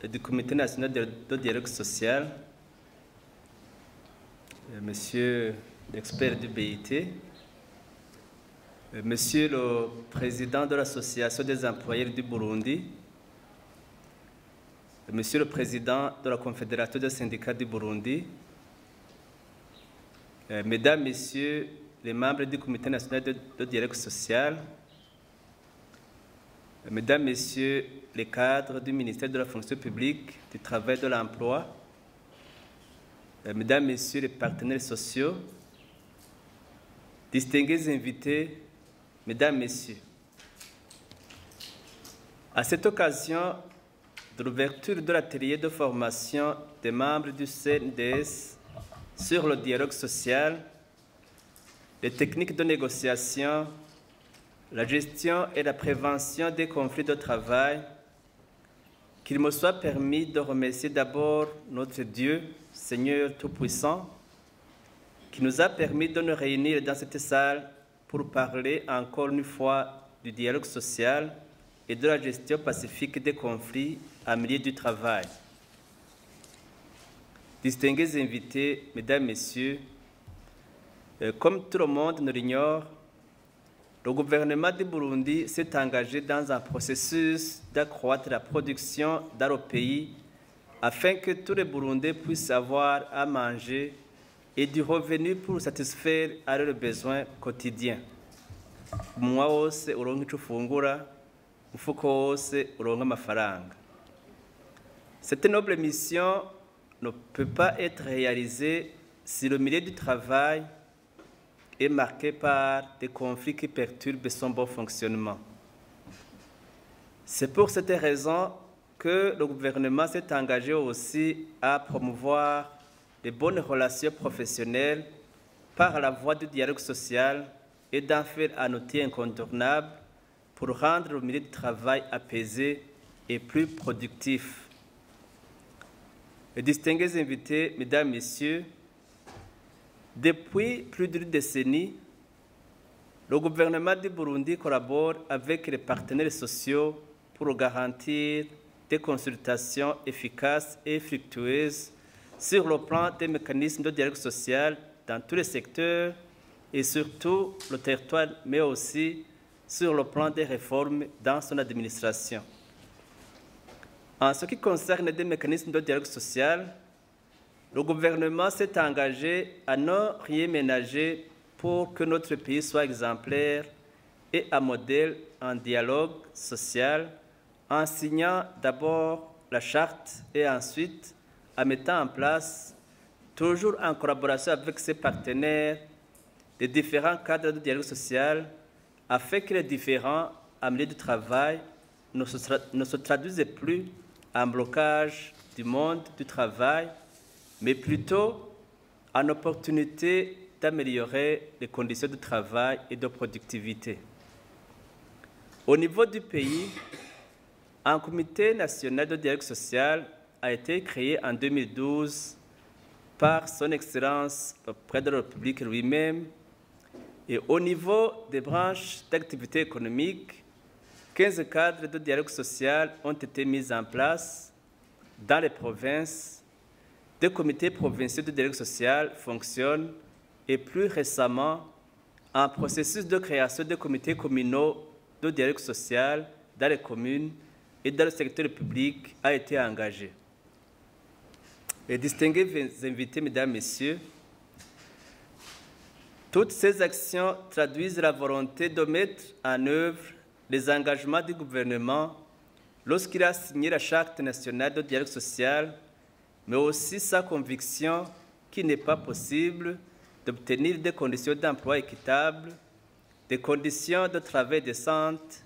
du Comité national de dialogue social, Monsieur l'expert du BIT, Monsieur le Président de l'Association des employeurs du Burundi, Monsieur le Président de la Confédération des syndicats du Burundi, Mesdames, Messieurs les membres du Comité national de dialogue social, Mesdames, Messieurs les cadres du ministère de la fonction publique, du travail et de l'emploi, Mesdames, Messieurs les partenaires sociaux, distingués invités, Mesdames, Messieurs. À cette occasion de l'ouverture de l'atelier de formation des membres du CNDS sur le dialogue social, les techniques de négociation, la gestion et la prévention des conflits de travail, qu'il me soit permis de remercier d'abord notre Dieu, Seigneur Tout-Puissant, qui nous a permis de nous réunir dans cette salle pour parler encore une fois du dialogue social et de la gestion pacifique des conflits en milieu du travail. Distingués invités, Mesdames, Messieurs, comme tout le monde nous l'ignore, le gouvernement du Burundi s'est engagé dans un processus d'accroître la production dans le pays afin que tous les Burundais puissent avoir à manger et du revenu pour satisfaire à leurs besoins quotidiens. Umwa wose uronka ico ufungura, umufuko wose uronka amafaranga. Cette noble mission ne peut pas être réalisée si le milieu du travail est marqué par des conflits qui perturbent son bon fonctionnement. C'est pour cette raison que le gouvernement s'est engagé aussi à promouvoir de bonnes relations professionnelles par la voie du dialogue social et d'en faire un outil incontournable pour rendre le milieu du travail apaisé et plus productif. Les distingués invités, Mesdames, Messieurs, depuis plus d'une décennie, le gouvernement du Burundi collabore avec les partenaires sociaux pour garantir des consultations efficaces et fructueuses sur le plan des mécanismes de dialogue social dans tous les secteurs et surtout le territoire, mais aussi sur le plan des réformes dans son administration. En ce qui concerne des mécanismes de dialogue social, le gouvernement s'est engagé à ne rien ménager pour que notre pays soit exemplaire et un modèle en dialogue social, en signant d'abord la charte et ensuite en mettant en place, toujours en collaboration avec ses partenaires, les différents cadres de dialogue social, afin que les différents en milieu de travail ne se traduisent plus en blocage du monde du travail, mais plutôt en opportunité d'améliorer les conditions de travail et de productivité. Au niveau du pays, un comité national de dialogue social a été créé en 2012 par son Excellence le Président de la République lui-même, et au niveau des branches d'activité économique, 15 cadres de dialogue social ont été mis en place dans les provinces. Des comités provinciaux de dialogue social fonctionnent et plus récemment, un processus de création de comités communaux de dialogue social dans les communes et dans le secteur public a été engagé. Les distingués invités, Mesdames, Messieurs, toutes ces actions traduisent la volonté de mettre en œuvre les engagements du gouvernement lorsqu'il a signé la Charte nationale de dialogue social, mais aussi sa conviction qu'il n'est pas possible d'obtenir des conditions d'emploi équitables, des conditions de travail décentes,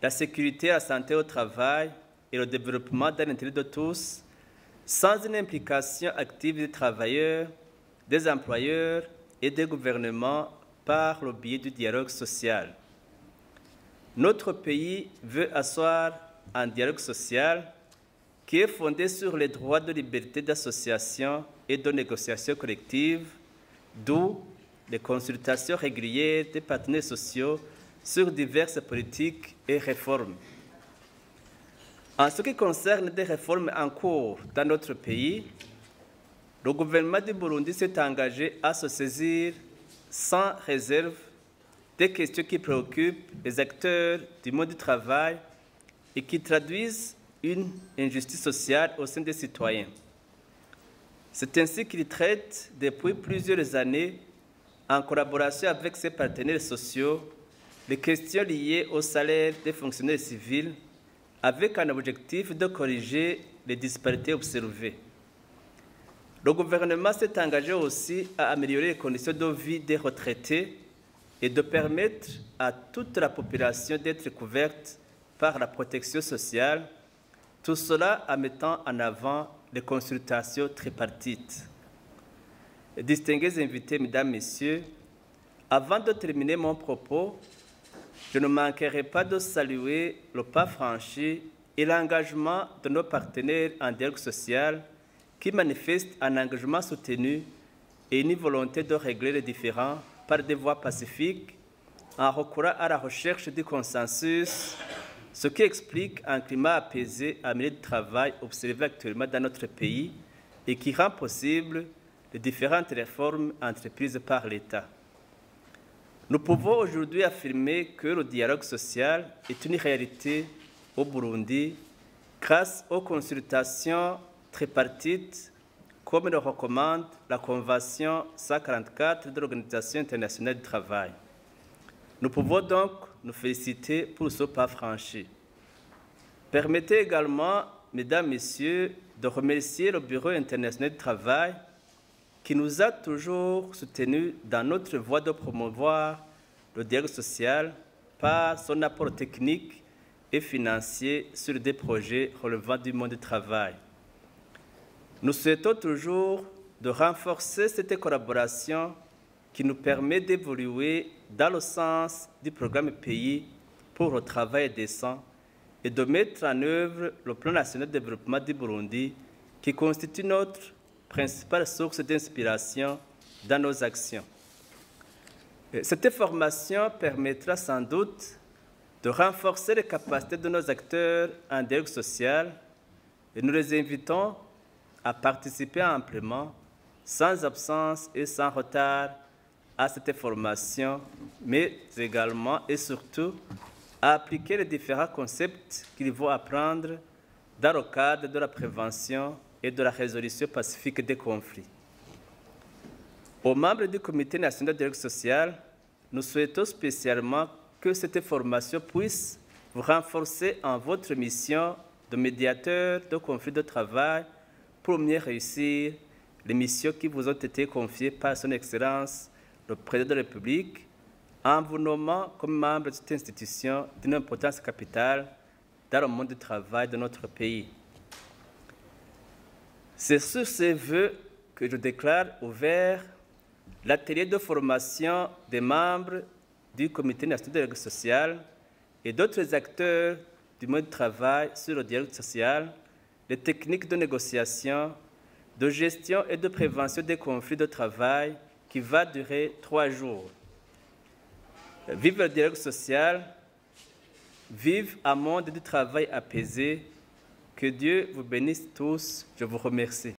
la sécurité et la santé au travail et le développement dans l'intérêt de tous, sans une implication active des travailleurs, des employeurs et des gouvernements par le biais du dialogue social. Notre pays veut asseoir un dialogue social qui est fondé sur les droits de liberté d'association et de négociation collective, d'où les consultations régulières des partenaires sociaux sur diverses politiques et réformes. En ce qui concerne des réformes en cours dans notre pays, le gouvernement du Burundi s'est engagé à se saisir sans réserve des questions qui préoccupent les acteurs du monde du travail et qui traduisent une injustice sociale au sein des citoyens. C'est ainsi qu'il traite depuis plusieurs années, en collaboration avec ses partenaires sociaux, les questions liées au salaire des fonctionnaires civils, avec un objectif de corriger les disparités observées. Le gouvernement s'est engagé aussi à améliorer les conditions de vie des retraités et de permettre à toute la population d'être couverte par la protection sociale, tout cela en mettant en avant les consultations tripartites. Distingués invités, mesdames, messieurs, avant de terminer mon propos, je ne manquerai pas de saluer le pas franchi et l'engagement de nos partenaires en dialogue social qui manifestent un engagement soutenu et une volonté de régler les différends par des voies pacifiques en recourant à la recherche du consensus, ce qui explique un climat apaisé en milieu de travail observé actuellement dans notre pays et qui rend possible les différentes réformes entreprises par l'État. Nous pouvons aujourd'hui affirmer que le dialogue social est une réalité au Burundi grâce aux consultations tripartites comme le recommande la Convention 144 de l'Organisation internationale du travail. Nous pouvons donc nous féliciter pour ce pas franchi. Permettez également, mesdames, messieurs, de remercier le Bureau international du travail qui nous a toujours soutenus dans notre voie de promouvoir le dialogue social par son apport technique et financier sur des projets relevant du monde du travail. Nous souhaitons toujours de renforcer cette collaboration qui nous permet d'évoluer dans le sens du programme pays pour le travail décent et de mettre en œuvre le plan national de développement du Burundi qui constitue notre principale source d'inspiration dans nos actions. Cette formation permettra sans doute de renforcer les capacités de nos acteurs en dialogue social et nous les invitons à participer amplement, sans absence et sans retard, à cette formation, mais également et surtout à appliquer les différents concepts qu'ils vont apprendre dans le cadre de la prévention et de la résolution pacifique des conflits. Aux membres du Comité national de dialogue social, nous souhaitons spécialement que cette formation puisse vous renforcer en votre mission de médiateur de conflits de travail pour mieux réussir les missions qui vous ont été confiées par son Excellence, le Président de la République, en vous nommant comme membre de cette institution d'une importance capitale dans le monde du travail de notre pays. C'est sur ces vœux que je déclare ouvert l'atelier de formation des membres du Comité national de dialogue social et d'autres acteurs du monde du travail sur le dialogue social, les techniques de négociation, de gestion et de prévention des conflits de travail qui va durer 3 jours. Vive le dialogue social, vive un monde du travail apaisé. Que Dieu vous bénisse tous. Je vous remercie.